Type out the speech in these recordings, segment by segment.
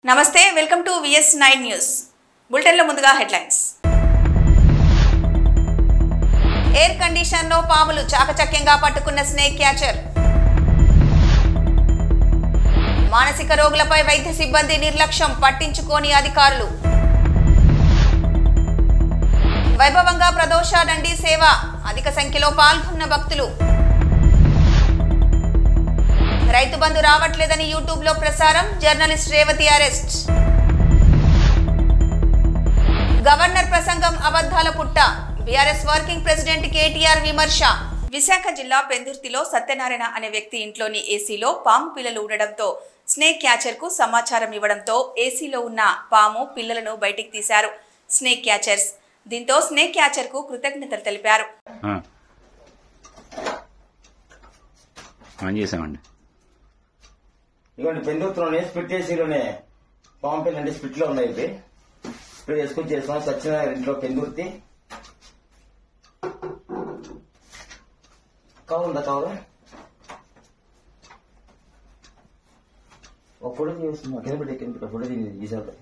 నమస్తే welcome to VS9 news bulletin లో ముందుగా హెడ్లైన్స్. ఎయిర్ కండిషన్ లో పాములు చాకచక్యంగా పట్టుకున్న స్నేక్ క్యాచర్. మానసిక రోగులపై వైద్య సిబ్బంది నిర్లక్ష్యం పట్టించుకోని అధికారులు. వైభవంగా ప్రదోష దండి సేవ, అధిక సంఖ్యలో పాల్గొన్న భక్తులు. రైతు బంధు రావట్లేదని యూట్యూబ్ లో ప్రసారం, జర్నలిస్ట్ రేవతి అరెస్ట్. గవర్నర్ ప్రసంగం అబద్ధాల పుట్ట, బీఆర్ఎస్ వర్కింగ్ ప్రెసిడెంట్ కేటీఆర్ విమర్శ. విశాఖ జిల్లా పెందుర్తిలో సత్యనారాయణ అనే వ్యక్తి ఇంట్లోని ఏసీలో పాము పిల్లలు ఉండడంతో స్నేక్ క్యాచర్ కు సమాచారం ఇవ్వడంతో ఏసీలో ఉన్న పాము పిల్లలను బయటికి తీశారు స్నేక్ క్యాచర్స్. దీంతో స్నేక్ క్యాచర్ కు కృతజ్ఞతలు తెలిపారు. ఇవ్వండి పెందుతులోనే స్ప్లిట్ ఏసీలోనే పాము పిల్లలు అంటే స్ప్లిట్ లో ఉన్నాయి. ఇవి స్ప్లిట్ వేసుకుని చేస్తున్నాం. సత్యనారాయణ ఇంట్లో పెందుర్తి కావుందా కావాలి ఒక ఫోటో చేస్తున్నా కింద ఫోటో తీసారు.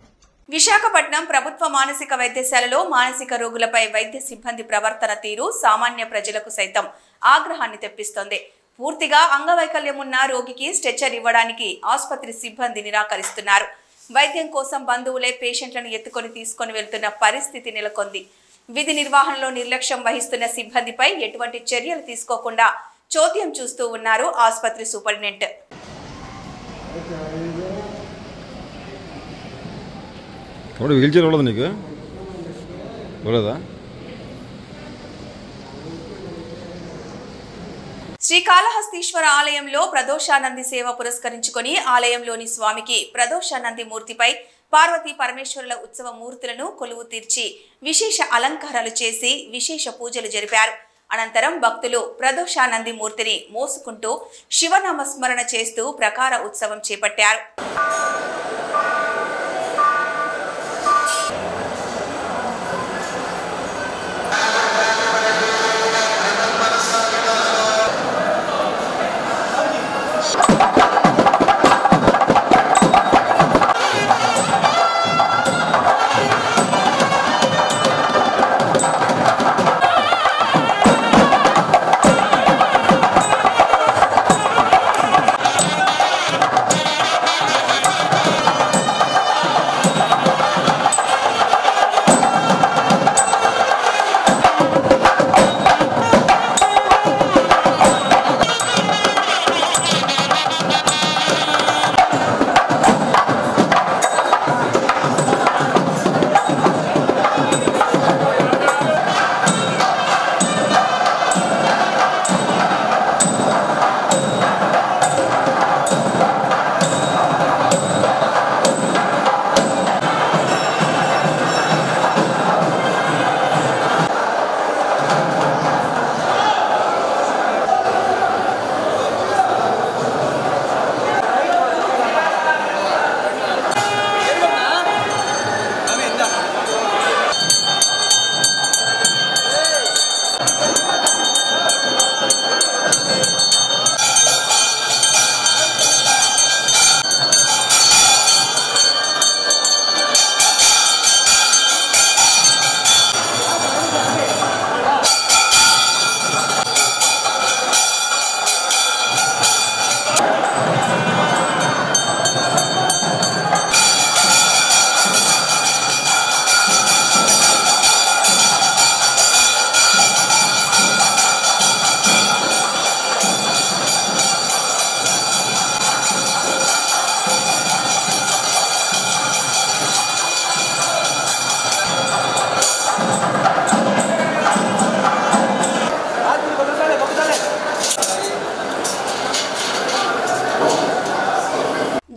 విశాఖపట్నం ప్రభుత్వ మానసిక వైద్యశాలలో మానసిక రోగులపై వైద్య సిబ్బంది ప్రవర్తన తీరు సామాన్య ప్రజలకు సైతం ఆగ్రహాన్ని తెప్పిస్తోంది. పూర్తిగా అంగవైకల్యం ఉన్న రోగికి స్ట్రెచర్ ఇవ్వడానికి ఆసుపత్రి సిబ్బంది నిరాకరిస్తున్నారు. వైద్యం కోసం బంధువులే పేషెంట్లను ఎత్తుకొని తీసుకొని వెళ్తున్న పరిస్థితి నెలకొంది. విధి నిర్వహణలో నిర్లక్ష్యం వహిస్తున్న సిబ్బందిపై ఎటువంటి చర్యలు తీసుకోకుండా చోద్యం చూస్తూ ఉన్నారు ఆసుపత్రి సూపరింటెండెంట్. శ్రీకాళహస్తీశ్వర ఆలయంలో ప్రదోషానంది సేవ పురస్కరించుకొని ఆలయంలోని స్వామికి ప్రదోషానంది మూర్తిపై పార్వతీ పరమేశ్వరుల ఉత్సవ మూర్తులను కొలువు తీర్చి విశేష అలంకారాలు చేసి విశేష పూజలు జరిపారు. అనంతరం భక్తులు ప్రదోషానంది మూర్తిని మోసుకుంటూ శివనామస్మరణ చేస్తూ ప్రకార ఉత్సవం చేపట్టారు.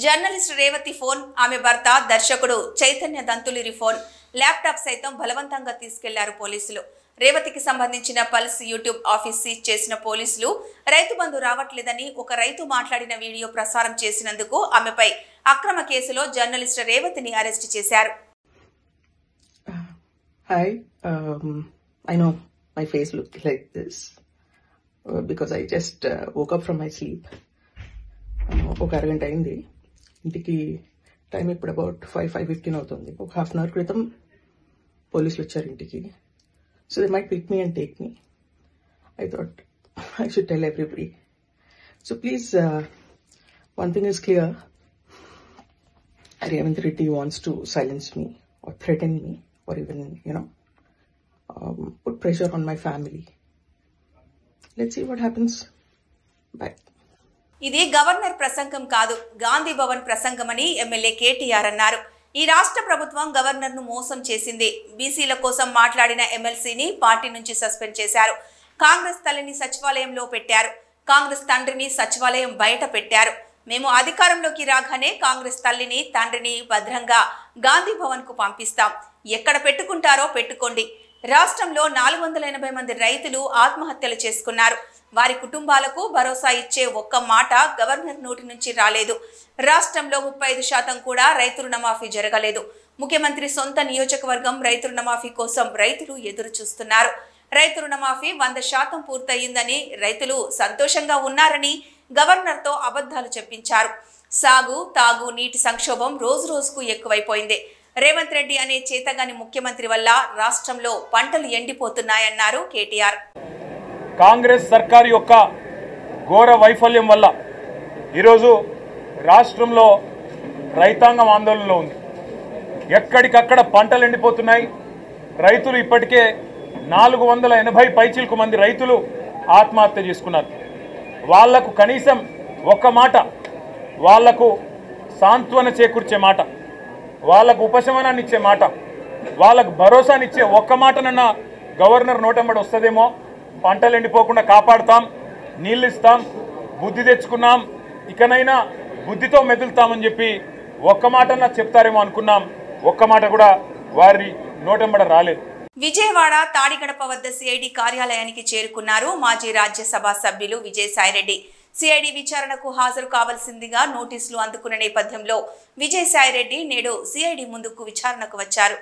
జర్నలిస్ట్ రేవతి ఫోన్, ఆమె భర్త దర్శకుడు చైతన్య దంతులిరి ఫోన్, ల్యాప్టాప్ సైతం బలవంతంగా తీసుకెళ్లారు పోలీసులు. రేవతికి సంబంధించిన పల్స్ యూట్యూబ్ ఆఫీస్ సీజ్ చేసిన పోలీసులు రైతు బంధు రావట్లేదని ఒక రైతు మాట్లాడిన వీడియో ప్రసారం చేసినందుకు ఆమెపై అక్రమ కేసులో జర్నలిస్ట్ రేవతిని అరెస్ట్ చేశారు. Hi, I know my face looked like this because I just woke up from my sleep. ఒక అరగంట అయింది. ఇంటికి టైం ఇప్పుడు అబౌట్ 5:15 అవుతుంది. ఒక హాఫ్ అన్ అవర్ క్రితం పోలీసులు వచ్చారు ఇంటికి. So they might pick me and take me. I thought I should tell everybody. So please, one thing is clear. Revanth Reddy wants to silence me or threaten me or even, put pressure on my family. Let's see what happens. Bye. ఇది governor ప్రసంగం కాదు, Gandhi Bhavan ప్రసంగమని MLA KTR అన్నారు. ఈ రాష్ట్ర ప్రభుత్వం గవర్నర్ను మోసం చేసింది. బీసీల కోసం మాట్లాడిన ఎమ్మెల్సీని పార్టీ నుంచి సస్పెండ్ చేశారు. కాంగ్రెస్ తల్లిని సచివాలయంలో పెట్టారు. కాంగ్రెస్ తండ్రిని సచివాలయం బయట పెట్టారు. మేము అధికారంలోకి రాగానే కాంగ్రెస్ తల్లిని తండ్రిని భద్రంగా గాంధీ భవన్ కు పంపిస్తాం. ఎక్కడ పెట్టుకుంటారో పెట్టుకోండి. రాష్ట్రంలో 480 మంది రైతులు ఆత్మహత్యలు చేసుకున్నారు. వారి కుటుంబాలకు భరోసా ఇచ్చే ఒక్క మాట గవర్నర్ నోటి నుంచి రాలేదు. రాష్ట్రంలో 35% కూడా రైతు రుణమాఫీ జరగలేదు. ముఖ్యమంత్రి సొంత నియోజకవర్గం రైతు రుణమాఫీ కోసం రైతులు ఎదురు చూస్తున్నారు. రైతు రుణమాఫీ 100% పూర్తయిందని, రైతులు సంతోషంగా ఉన్నారని గవర్నర్తో అబద్ధాలు చెప్పించారు. సాగు, తాగు, నీటి సంక్షోభం రోజు రోజుకు ఎక్కువైపోయింది. రేవంత్ రెడ్డి అనే చేతగాని ముఖ్యమంత్రి వల్ల రాష్ట్రంలో పంటలు ఎండిపోతున్నాయన్నారు కేటీఆర్. కాంగ్రెస్ సర్కారు యొక్క ఘోర వైఫల్యం వల్ల ఈరోజు రాష్ట్రంలో రైతాంగం ఆందోళనలో ఉంది. ఎక్కడికక్కడ పంటలు ఎండిపోతున్నాయి. రైతులు ఇప్పటికే 480 పైచిలకు మంది రైతులు ఆత్మహత్య చేసుకున్నారు. వాళ్లకు కనీసం ఒక్క మాట, వాళ్లకు సాంత్వన చేకూర్చే మాట, వాళ్ళకు ఉపశమనాన్ని ఇచ్చే మాట, వాళ్ళకు భరోసానిచ్చే ఒక్క మాటనన్నా గవర్నర్ నోటెంబడి వస్తుందేమో. పంటలు ఎండిపోకుండా కాపాడుతాం, నీళ్ళు ఇస్తాం, బుద్ధి తెచ్చుకున్నాం, ఇకనైనా బుద్ధితో మెదులుతామని చెప్పి ఒక్క మాటన్నా చెప్తారేమో అనుకున్నాం. ఒక్క మాట కూడా వారి నోటెంబడ రాలేదు. విజయవాడ తాడిగడప వద్ద సిఐడి కార్యాలయానికి చేరుకున్నారు మాజీ రాజ్యసభ సభ్యులు విజయసాయిరెడ్డి. సిఐడి విచారణకు హాజరు కావాల్సిందిగా నోటీసులు అందుకున్న నేపథ్యంలో విజయసాయిరెడ్డి నేడు సిఐడి ముందుకు విచారణకు వచ్చారు.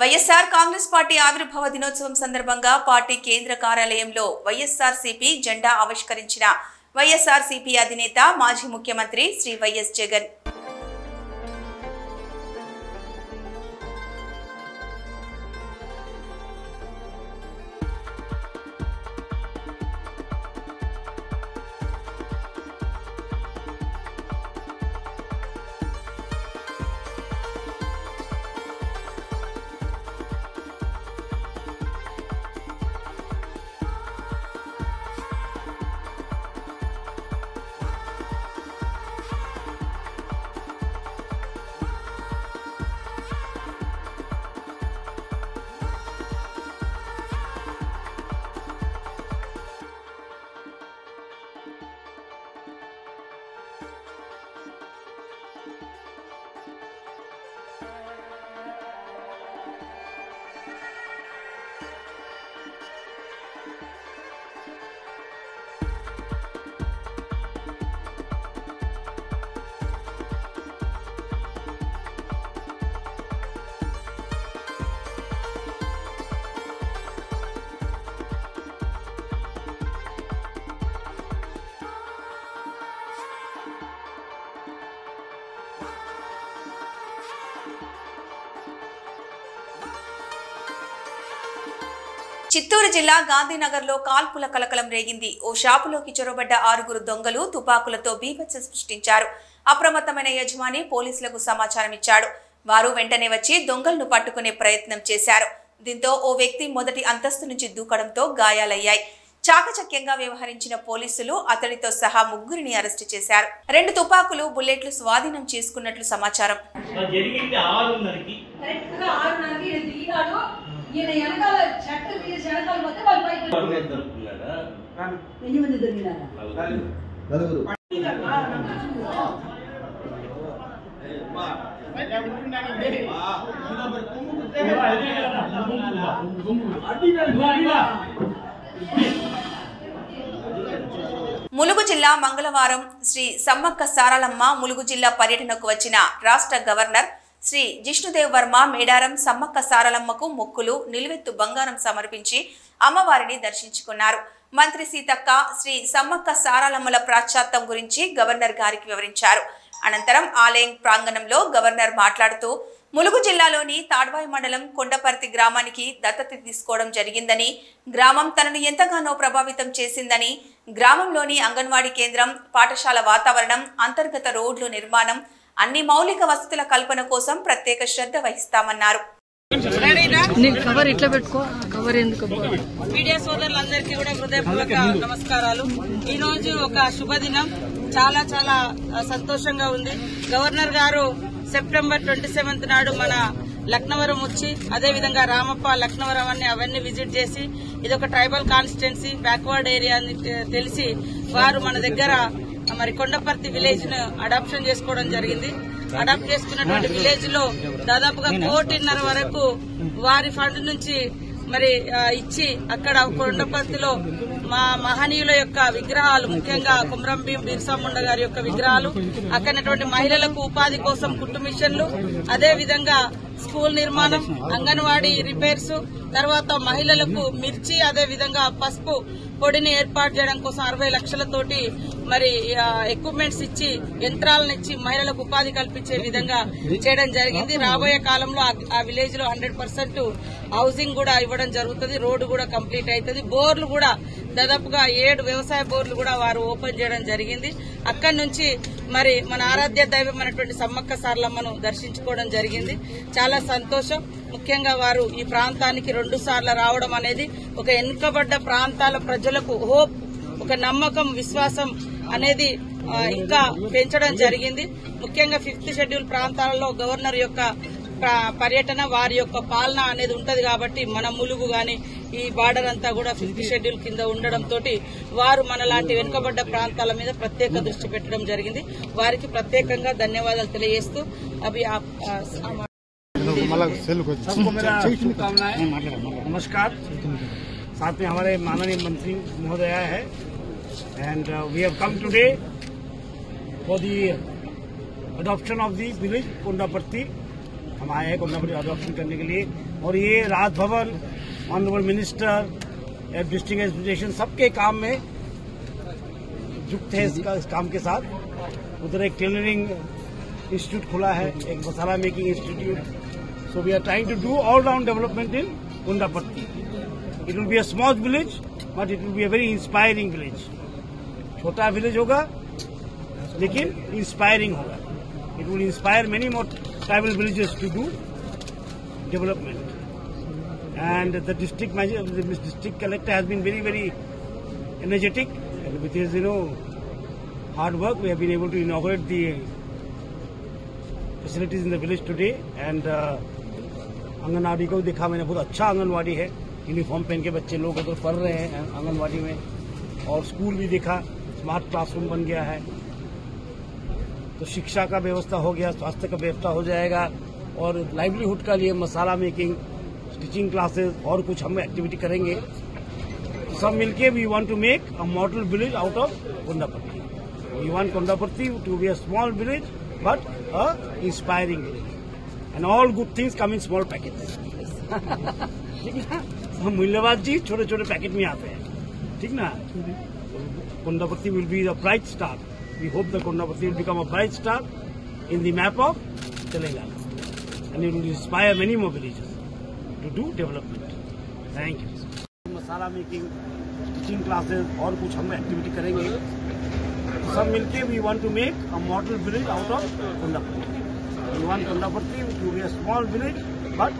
వైఎస్ఆర్ కాంగ్రెస్ పార్టీ ఆవిర్భావ దినోత్సవం సందర్భంగా పార్టీ కేంద్ర కార్యాలయంలో వైఎస్ఆర్సీపీ జెండా ఆవిష్కరించిన వైఎస్ఆర్సీపీ అధినేత మాజీ ముఖ్యమంత్రి శ్రీ వైఎస్ జగన్. చిత్తూరు జిల్లా గాంధీనగర్లో కాల్పుల కలకలం రేగింది. ఓ షాపులోకి చొరబడ్డ 6 దొంగలు తుపాకులతో బీభత్సం సృష్టించారు. అప్రమత్తమైన యజమాని పోలీసులకు సమాచారం ఇచ్చాడు. వారు వెంటనే వచ్చి దొంగలను పట్టుకునే ప్రయత్నం చేశారు. దీంతో ఓ వ్యక్తి మొదటి అంతస్తు నుంచి దూకడంతో గాయాలయ్యాయి. చాకచక్యంగా వ్యవహరించిన పోలీసులు అతడితో సహా 3 అరెస్టు చేశారు. 2 తుపాకులు, బుల్లెట్లు స్వాధీనం చేసుకున్నట్లు సమాచారం. ములుగు జిల్లా మంగళవారం శ్రీ సమ్మక్క సారలమ్మ ములుగు జిల్లా పర్యటనకు వచ్చిన రాష్ట్ర గవర్నర్ శ్రీ జిష్ణుదేవ్ వర్మ మేడారం సమ్మక్క సారలమ్మకు మొక్కులు, నిలువెత్తు బంగారం సమర్పించి అమ్మవారిని దర్శించుకున్నారు. మంత్రి సీతక్క శ్రీ సమ్మక్క సారలమ్మల ప్రాశ్చాత్యం గురించి గవర్నర్ గారికి వివరించారు. అనంతరం ఆలయం ప్రాంగణంలో గవర్నర్ మాట్లాడుతూ ములుగు జిల్లాలోని తాడ్వాయి మండలం కొండపర్తి గ్రామానికి దత్తత తీసుకోవడం జరిగిందని, గ్రామం తనను ఎంతగానో ప్రభావితం చేసిందని, గ్రామంలోని అంగన్వాడీ కేంద్రం, పాఠశాల వాతావరణం, అంతర్గత రోడ్లు నిర్మాణం, అన్ని మౌలిక వసతుల కల్పన కోసం ప్రత్యేక శ్రద్ధ వహిస్తామన్నారు. మీడియా సోదరులందరికీ కూడా హృదయపూర్వక నమస్కారాలు. ఈ రోజు ఒక శుభదినం, చాలా చాలా సంతోషంగా ఉంది. గవర్నర్ గారు సెప్టెంబర్ 27 నాడు మన లక్నవరం వచ్చి, అదేవిధంగా రామప్ప, లక్నవరం అవన్నీ విజిట్ చేసి, ఇది ఒక ట్రైబల్ కాన్స్టిట్యున్సీ, బ్యాక్వర్డ్ ఏరియా అని తెలిసి వారు మన దగ్గర మరి కొండపర్తి విలేజ్ ను అడాప్షన్ చేసుకోవడం జరిగింది. అడాప్ట్ చేసుకున్నటువంటి విలేజ్ లో దాదాపుగా 1.5 కోటి వరకు వారి ఫండ్ నుంచి మరి ఇచ్చి, అక్కడ కొండపర్తిలో మా మహనీయుల యొక్క విగ్రహాలు, ముఖ్యంగా కుమ్రం భీం, బిర్సా ముండా గారి యొక్క విగ్రహాలు, అక్కడటువంటి మహిళలకు ఉపాధి కోసం కుట్టు మిషన్లు, అదేవిధంగా స్కూల్ నిర్మాణం, అంగన్వాడీ రిపేర్స్, తర్వాత మహిళలకు మిర్చి, అదేవిధంగా పసుపు పొడిని ఏర్పాటు చేయడం కోసం 60 లక్షలతోటి మరి ఎక్విప్మెంట్స్ ఇచ్చి, యంత్రాలను ఇచ్చి మహిళలకు ఉపాధి కల్పించే విధంగా చేయడం జరిగింది. రాబోయే కాలంలో ఆ విలేజ్ లో 100% హౌసింగ్ కూడా ఇవ్వడం జరుగుతుంది. రోడ్డు కూడా కంప్లీట్ అవుతుంది. బోర్లు కూడా దాదాపుగా 7 వ్యవసాయ బోర్లు కూడా వారు ఓపెన్ చేయడం జరిగింది. అక్కడి నుంచి మరి మన ఆరాధ్య దైవమైనటువంటి సమ్మక్క సారలమ్మను దర్శించుకోవడం జరిగింది. చాలా సంతోషం. ముఖ్యంగా వారు ఈ ప్రాంతానికి 2 సార్లు రావడం అనేది ఒక వెనుకబడ్డ ప్రాంతాల ప్రజలకు హోప్, ఒక నమ్మకం, విశ్వాసం అనేది ఇంకా పెంచడం జరిగింది. ముఖ్యంగా 5th షెడ్యూల్ ప్రాంతాలలో గవర్నర్ యొక్క పర్యటన, వారి యొక్క పాలన అనేది ఉంటది కాబట్టి మన ములుగు గాని ఈ బార్డర్ అంతా కూడా 5th షెడ్యూల్ కింద ఉండడంతో వారు మన లాంటి వెనుకబడ్డ ప్రాంతాల మీద ప్రత్యేక దృష్టి పెట్టడం జరిగింది. వారికి ప్రత్యేకంగా ధన్యవాదాలు తెలియజేస్తూ అవి नमस्कार। साथ में हमारे माननीय मंत्री महोदय है and we have come today for the adoption of the village Kondaparthi. हम आए हैं कोंडापर्ती अडॉप्शन करने के लिए और ये Raj Bhavan, honourable minister, district administration सबके काम में युक्त है इस काम के साथ। उधर एक टेलरिंग इंस्टीट्यूट खुला है, एक masala making institute. So we are trying to do all-round development in Kondapatti. It will be a small village, but it will be a very inspiring village. छोटा village होगा, लेकिन inspiring होगा. It will inspire many more tribal villages to do development. And the district collector has been very, very energetic, and with his hard work, we have been able to inaugurate the facilities in the village today. And anganwadi को देखा मैंने, बहुत अच्छा आंगनवाड़ी है। Uniform पहन के बच्चे लोग उधर पढ़ रहे हैं आंगनवाड़ी में, और स्कूल भी देखा, स्मार्ट क्लासरूम बन गया है। तो शिक्षा का व्यवस्था हो गया, स्वास्थ्य का व्यवस्था हो जाएगा, और लाइवलीहुड का लिए मसाला मेकिंग, स्टिचिंग क्लासेस और कुछ हम एक्टिविटी करेंगे। सब मिलके we want to make a model village out of Kondapatti. We want Kondapatti to be a small village but a inspiring village, and all good things come in small packets. ठीक ना, हम मूल्यवान चीज छोटे छोटे पैकेट में आते हैं, ठीक ना। Kondapatti will be the bright star. We hope that Kondapatti will become a bright star in the map of Telangana, and it will inspire many more villages to do development. Thank you. Masala making, teaching classes और कुछ हम activity करेंगे। सब मिलके we want to make a model village out of Kundapatti. We want Kundapatti to be a small village but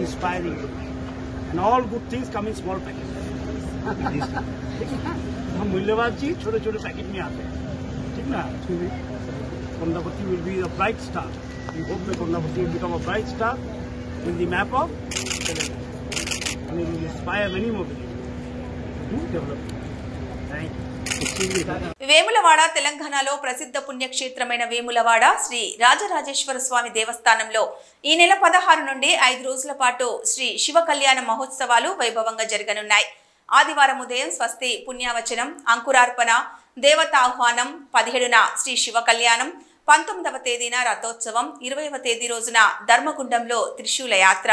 inspiring and all good things come in small packet. हम मूल्यवान चीज छोटे छोटे पैकेट में आते हैं, ठीक ना। Kundapatti will be a bright star. We hope that Kundapatti will become a bright star in the map of Telangana. And it will inspire many more villages to develop. Thank you. Vemulawada తెలంగాణలో ప్రసిద్ధ పుణ్యక్షేత్రమైన వేములవాడ శ్రీ రాజరాజేశ్వర స్వామి దేవస్థానంలో ఈ నెల 16 నుండి 5 రోజుల పాటు శ్రీ శివ కళ్యాణ మహోత్సవాలు వైభవంగా జరగనున్నాయి. ఆదివారం ఉదయం స్వస్తి పుణ్యావచనం, అంకురార్పణ, దేవతాహ్వానం, 17న శ్రీ శివ కళ్యాణం, 19వ తేదీన రథోత్సవం, 20వ తేదీ రోజున ధర్మగుండంలో త్రిశూల యాత్ర,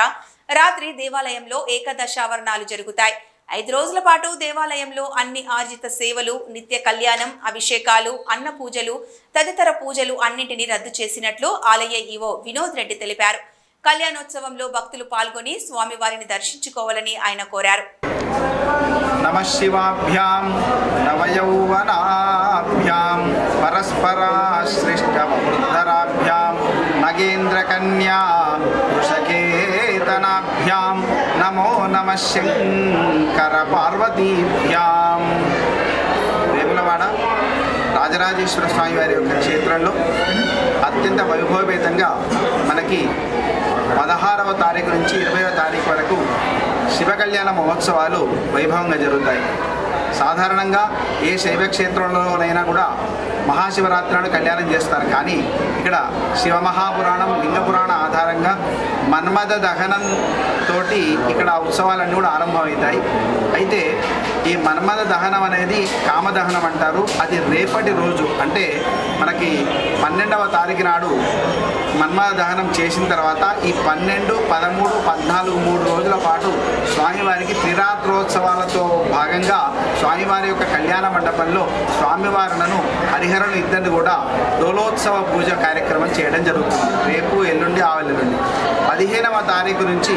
రాత్రి దేవాలయంలో ఏకాదశావరణాలు జరుగుతాయి. 5 రోజుల పాటు దేవాలయంలో అన్ని ఆర్జిత సేవలు, నిత్య కళ్యాణం, అభిషేకాలు, అన్న పూజలు తదితర పూజలు అన్నింటినీ రద్దు చేసినట్లు ఆలయ ఈవో వినోద్ రెడ్డి తెలిపారు. కళ్యాణోత్సవంలో భక్తులు పాల్గొని స్వామివారిని దర్శించుకోవాలని ఆయన కోరారు. నమః శివాభ్యాం నవయౌవనాభ్యాం పరస్పరాశ్లిష్టవృద్ధరాభ్యాం నగేంద్రకన్యా వృషకేతనాభ్యాం నమో నమః శంకర పార్వతీభ్యాం. వేములవాడ రాజరాజేశ్వర స్వామి వారి యొక్క క్షేత్రంలో అత్యంత వైభవపేతంగా మనకి 16వ తారీఖు నుంచి 20వ తారీఖు వరకు శివ కళ్యాణ మహోత్సవాలు వైభవంగా జరుగుతాయి. సాధారణంగా ఏ శైవ క్షేత్రంలోనైనా కూడా మహాశివరాత్రులను కళ్యాణం చేస్తారు. కానీ ఇక్కడ శివమహాపురాణం, లింగపురాణ ఆధారంగా మన్మథ దహనం తోటి ఇక్కడ ఉత్సవాలన్నీ కూడా ఆరంభమవుతాయి. అయితే ఈ మన్మథ దహనం అనేది కామదహనం అంటారు. అది రేపటి రోజు అంటే మనకి 12వ తారీఖు నాడు మన్మథ దహనం చేసిన తర్వాత ఈ 12, 13, 14 3 రోజుల పాటు స్వామివారికి త్రిరాత్రోత్సవాలతో భాగంగా స్వామివారి యొక్క కళ్యాణ మండపంలో స్వామివారులను హరిహరులు ఇద్దరిని కూడా డోలోత్సవ పూజ కార్యక్రమం చేయడం జరుగుతుంది. రేపు, ఎల్లుండి, ఆవెల్లుండి 15వ తారీఖు నుంచి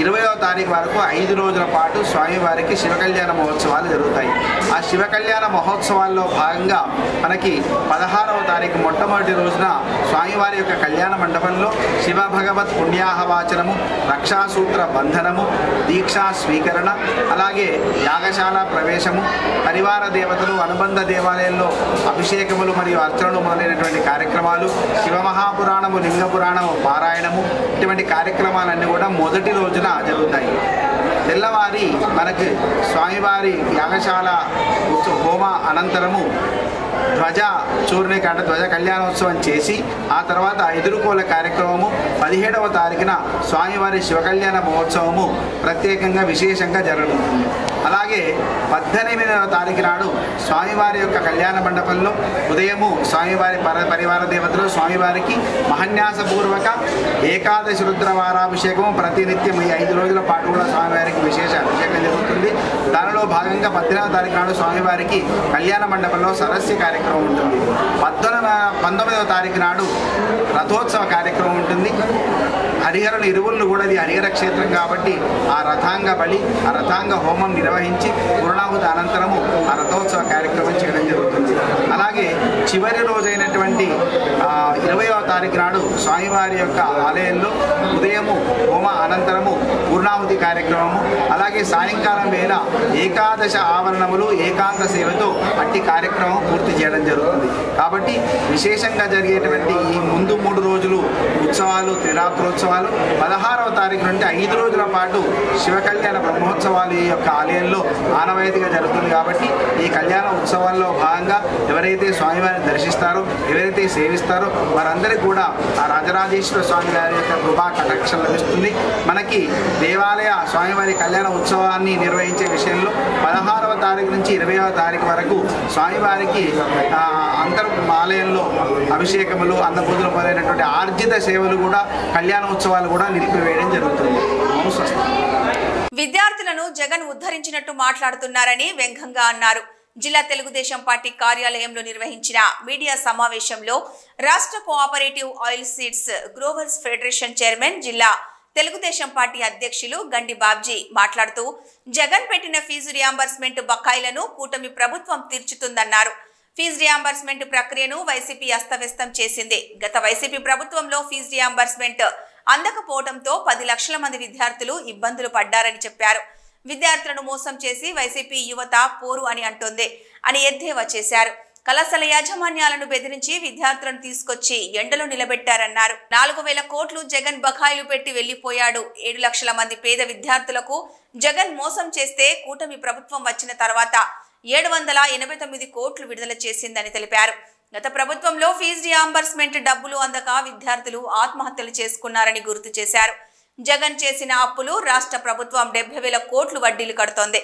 20వ తారీఖు వరకు 5 రోజుల పాటు స్వామివారికి శివ కళ్యాణ మహోత్సవాలు జరుగుతాయి. ఆ శివ కళ్యాణ మహోత్సవాల్లో భాగంగా మనకి 16వ తారీఖు మొట్టమొదటి రోజున స్వామివారి యొక్క కళ్యాణ మండపంలో శివ భగవత్ పుణ్యాహవాచనము, రక్షాసూత్ర బంధనము, దీక్షా స్వీకరణ, అలాగే యాగశాల ప్రవేశము, పరివార దేవతలు, అనుబంధ దేవాలయంలో అభిషేకములు మరియు అర్చనలు మొదలైనటువంటి కార్యక్రమాలు, శివమహాపురాణము, లింగపురాణము పారాయణము, ఇటువంటి కార్యక్రమాలన్నీ కూడా మొదటి రోజున జరుగుతాయి. తెల్లవారి మనకి స్వామివారి యాగశాల హోమ అనంతరము ధ్వజ చూర్ణిక అంటే ధ్వజ కళ్యాణోత్సవం చేసి ఆ తర్వాత ఎదుర్కోల కార్యక్రమము 17వ తారీఖున స్వామివారి శివ కళ్యాణ మహోత్సవము ప్రత్యేకంగా విశేషంగా జరుగుతుంది. అలాగే 18వ తారీఖు నాడు స్వామివారి యొక్క కళ్యాణ మండపంలో ఉదయము స్వామివారి పరివార దేవతలు స్వామివారికి మహన్యాసపూర్వక ఏకాదశి రుద్ర వారాభిషేకము ప్రతినిత్యం ఈ 5 రోజుల పాటు కూడా స్వామివారికి విశేష అభిషేకం జరుగుతుంది. దానిలో భాగంగా 18వ తారీఖు నాడు స్వామివారికి కళ్యాణ మండపంలో సరస్య కార్యక్రమం ఉంటుంది. 19వ తారీఖు నాడు రథోత్సవ కార్యక్రమం ఉంటుంది. హరిహరుల ఇరువులను కూడా ఇది హరిహర క్షేత్రం కాబట్టి ఆ రథాంగ బలి, ఆ రథాంగ హోమం నిర్వహించి పూర్ణాహుతి అనంతరము ఆ రథోత్సవ కార్యక్రమం చేయడం జరుగుతుంది. అలాగే చివరి రోజైనటువంటి 20వ తారీఖు నాడు స్వామివారి యొక్క ఆలయంలో ఉదయము హోమ అనంతరము పూర్ణాహుతి కార్యక్రమము, అలాగే సాయంకాలం వేళ ఏకాదశ ఆవరణములు ఏకాంత సేవతో అట్టి కార్యక్రమం పూర్తి చేయడం జరుగుతుంది. కాబట్టి విశేషంగా జరిగేటువంటి ఈ ముందు 3 రోజులు ఉత్సవాలు, త్రిరాత్రోత్సవాలు, 16వ తారీఖు నుండి 5 రోజుల పాటు శివ కళ్యాణ బ్రహ్మోత్సవాలు ఈ యొక్క ఆలయంలో ఆనవాయితీగా జరుగుతుంది. కాబట్టి ఈ కళ్యాణ ఉత్సవాల్లో భాగంగా ఎవరైతే స్వామివారిని దర్శిస్తారో, ఎవరైతే సేవిస్తారో వారందరికీ కూడా ఆ రాజరాజేశ్వర స్వామి వారి యొక్క కృపా కటాక్షం లభిస్తుంది. మనకి దేవాలయ స్వామివారి కళ్యాణ ఉత్సవాన్ని నిర్వహించే విషయంలో 16వ తారీఖు నుంచి 20వ తారీఖు వరకు స్వామివారికి ఆలయంలో అభిషేకములు, అన్నపూజలు మొదలైనటువంటి ఆర్జిత సేవలు కూడా కళ్యాణోత్సవాలు కూడా నిలిపివేయడం జరుగుతుంది. విద్యార్థులను జగన్ ఉద్ధరించినట్టు మాట్లాడుతున్నారని వ్యంగ్యంగా అన్నారు. జిల్లా తెలుగుదేశం పార్టీ కార్యాలయంలో నిర్వహించిన మీడియా సమావేశంలో రాష్ట్ర cooperative oil seeds growers federation chairman, జిల్లా తెలుగుదేశం పార్టీ అధ్యక్షులు గండి బాబ్జీ మాట్లాడుతూ జగన్ పెట్టిన ఫీజు రియంబర్స్మెంట్ బకాయిలను కూటమి ప్రభుత్వం తీర్చుతుందన్నారు. ఫీజు రియంబర్స్మెంట్ ప్రక్రియను వైసీపీ అస్తవ్యస్తం చేసింది. గత వైసీపీ ప్రభుత్వంలో ఫీజు రియంబర్స్మెంట్ అందకపోవడంతో 10 లక్షల మంది విద్యార్థులు ఇబ్బందులు పడ్డారని చెప్పారు. విద్యార్థులను మోసం చేసి వైసీపీ యువత పోరు అని అంటోంది అని ఎద్దేవా చేశారు. కళాశాల యాజమాన్యాలను బెదిరించి విద్యార్థులను తీసుకొచ్చి ఎండలో నిలబెట్టారన్నారు. 4,000 కోట్లు జగన్ బకాయిలు పెట్టి వెళ్లిపోయాడు. 7 లక్షల మంది పేద విద్యార్థులకు జగన్ మోసం చేస్తే కూటమి ప్రభుత్వం వచ్చిన తర్వాత 789 కోట్లు విడుదల చేసిందని తెలిపారు. గత ప్రభుత్వంలో ఫీజు రియంబర్స్మెంట్ డబ్బులు అందక విద్యార్థులు ఆత్మహత్యలు చేసుకున్నారని గుర్తు చేశారు. జగన్ చేసిన అప్పులు రాష్ట్ర ప్రభుత్వం 70,000 కోట్లు వడ్డీలు కడుతోంది.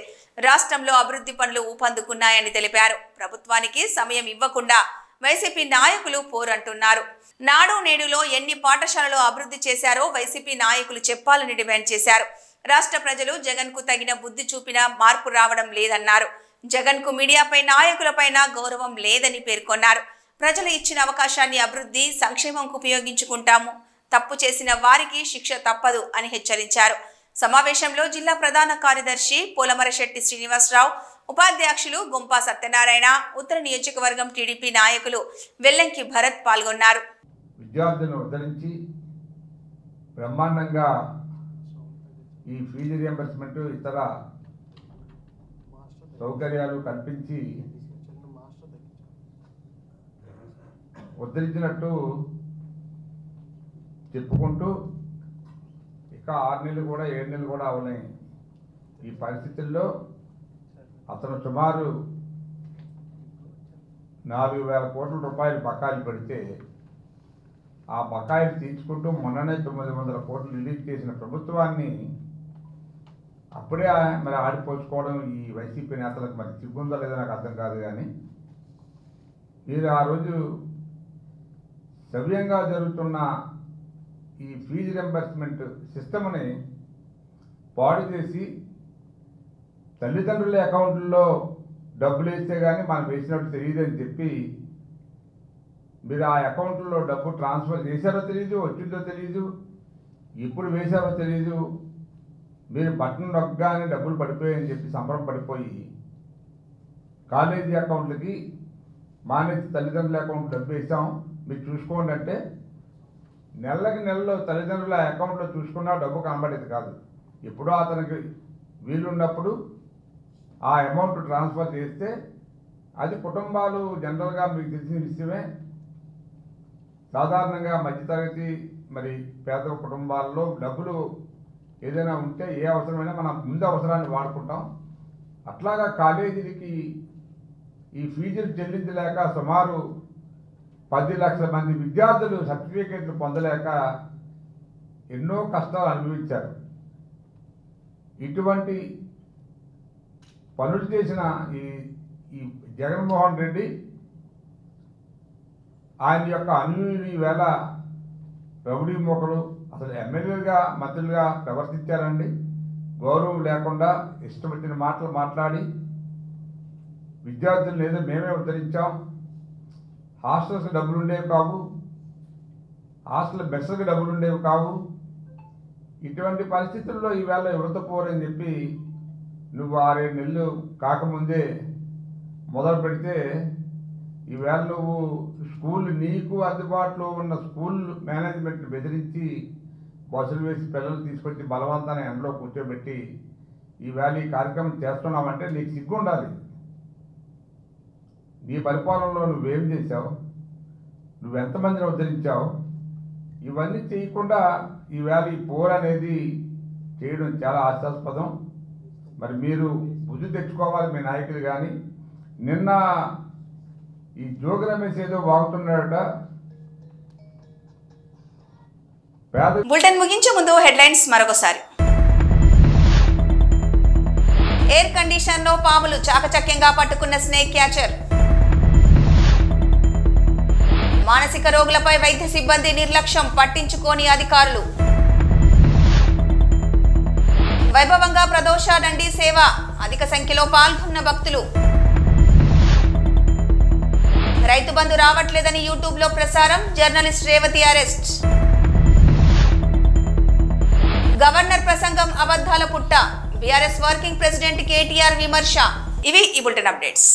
రాష్ట్రంలో అభివృద్ధి పనులు ఊపందుకున్నాయని తెలిపారు. ప్రభుత్వానికి సమయం ఇవ్వకుండా వైసీపీ నాయకులు పోరంటున్నారు. నాడు నేడులో ఎన్ని పాఠశాలలు అభివృద్ధి చేశారో వైసీపీ నాయకులు చెప్పాలని డిమాండ్ చేశారు. రాష్ట్ర ప్రజలు జగన్ కు తగిన బుద్ధి చూపినా మార్పు రావడం లేదన్నారు. జగన్ కు మీడియాపై నాయకులపైన గౌరవం లేదని పేర్కొన్నారు. ప్రజలు ఇచ్చిన అవకాశాన్ని అభివృద్ధి సంక్షేమంకు ఉపయోగించుకుంటాము. తప్పు చేసిన వారికి శిక్ష తప్పదు అని హెచ్చరించారు. సమావేశంలో జిల్లా ప్రధాన కార్యదర్శి పోలమరశెట్టి శ్రీనివాసరావు, ఉపాధ్యక్షులు గుంపా సత్యనారాయణ, ఉత్తర నియోజకవర్గం టీడీపీ నాయకులు వెల్లంకి భరత్ పాల్గొన్నారు. విద్యార్థులను ఉద్ధరించి బ్రహ్మాండంగా ఈ ఫీజు రియంబర్స్మెంట్ ఇతర సౌకర్యాలు కల్పించి ఉద్ధరించినట్టు చెప్పుకుంటూ ఇక 6 నెలలు కూడా 7 నెలలు కూడా అవునాయి. ఈ పరిస్థితుల్లో అతను సుమారు 4,000 కోట్ల రూపాయలు బకాయిలు పెడితే ఆ బకాయిలు తీర్చుకుంటూ మొన్ననే 900 కోట్లు రిలీజ్ చేసిన ప్రభుత్వాన్ని అప్పుడే మరి ఆడిపోసుకోవడం ఈ వైసీపీ నేతలకు మరి సిగ్గుందో లేదో నాకు అర్థం కాదు. కానీ మీరు ఆ రోజు సవ్యంగా జరుగుతున్న ఈ ఫీజు రియంబర్స్మెంట్ సిస్టమ్ని పాడు చేసి తల్లిదండ్రుల అకౌంట్లో డబ్బులు వేస్తే కానీ మనం వేసినట్టు తెలియదని చెప్పి మీరు ఆ అకౌంట్లో డబ్బు ట్రాన్స్ఫర్ చేశారో తెలియదు, వచ్చిందో తెలియదు, ఎప్పుడు వేశారో తెలియదు. మీరు బటన్ నొక్కగానే డబ్బులు పడిపోయాయని చెప్పి సంబరం పడిపోయి కాలేజీ అకౌంట్లకి మానేసి తల్లిదండ్రుల అకౌంట్ డబ్బు వేసాం మీరు చూసుకోండి అంటే నెలలో తల్లిదండ్రుల అకౌంట్లో చూసుకున్నా డబ్బు కనబడేది కాదు. ఎప్పుడో అతనికి వీలున్నప్పుడు ఆ అమౌంట్ ట్రాన్స్ఫర్ చేస్తే అది కుటుంబాలు జనరల్గా మీకు తెలిసిన విషయమే. సాధారణంగా మధ్యతరగతి మరి పేద కుటుంబాల్లో డబ్బులు ఏదైనా ఉంటే ఏ అవసరమైనా మనం ముందు అవసరాన్ని వాడుకుంటాం. అట్లాగా కాలేజీలకి ఈ ఫీజులు చెల్లించలేక సుమారు 10 లక్షల మంది విద్యార్థులు సర్టిఫికేట్లు పొందలేక ఎన్నో కష్టాలు అనుభవించారు. ఇటువంటి పనులు చేసిన ఈ జగన్మోహన్ రెడ్డి ఆయన యొక్క అనుయులు ఈవేళ రౌడీ మోకలు అసలు ఎమ్మెల్యేలుగా మంత్రులుగా ప్రవర్తించారండి. గౌరవం లేకుండా ఇష్టం వచ్చిన మాటలు మాట్లాడి విద్యార్థులను ఏదో మేమే ఉద్ధరించాం, హాస్టల్స్కి డబ్బులు ఉండేవి కావు, హాస్టల్ మెస్సులకు డబ్బులు ఉండేవి కావు. ఇటువంటి పరిస్థితుల్లో ఈవేళ యువత పోరని చెప్పి నువ్వు 6-7 నెలలు కాకముందే మొదలు పెడితే ఈవేళ నువ్వు స్కూల్ నీకు అందుబాటులో ఉన్న స్కూల్ మేనేజ్మెంట్ బెదిరించి బస్సులు వేసి పిల్లలు తీసుకొచ్చి బలవంతాన్ని ఎండలో కూర్చోబెట్టి ఈవేళ ఈ కార్యక్రమం చేస్తున్నావంటే నీకు సిగ్గు ఉండాలి. నీ పరిపాలనలో నువ్వేం చేశావు, నువ్వెంతమందిని ఉద్ధరించావు, ఇవన్నీ చేయకుండా ఈవేళ ఈ పోర్ అనేది చేయడం చాలా హాస్యాస్పదం. మరి మీరు బుద్ధి తెచ్చుకోవాలి మీ నాయకులు. కానీ నిన్న ఈ జోగి రమేష్ ఏదో వాగుతున్నాడట. బులెటిన్ ముగించే ముందు హెడ్లైన్స్ మరొకసారి. ఎయిర్ కండిషన్ లో పాములు చాకచక్యంగా పట్టుకున్న స్నేక్ క్యాచర్. మానసిక రోగులపై వైద్య సిబ్బంది నిర్లక్ష్యం, పట్టించుకోని అధికారులు. వైభవంగా ప్రదోష దండి సేవ, అధిక సంఖ్యలో పాల్గొన్న భక్తులు. రైతు బంధు రావట్లేదని యూట్యూబ్ లో ప్రసారం, జర్నలిస్ట్ రేవతి అరెస్ట్. గవర్నర్ ప్రసంగం అబద్ధాల పుట్ట, బీఆర్ఎస్ వర్కింగ్ ప్రెసిడెంట్ కేటీఆర్ విమర్శ. ఇవి ఈ బులెటిన్ అప్డేట్స్.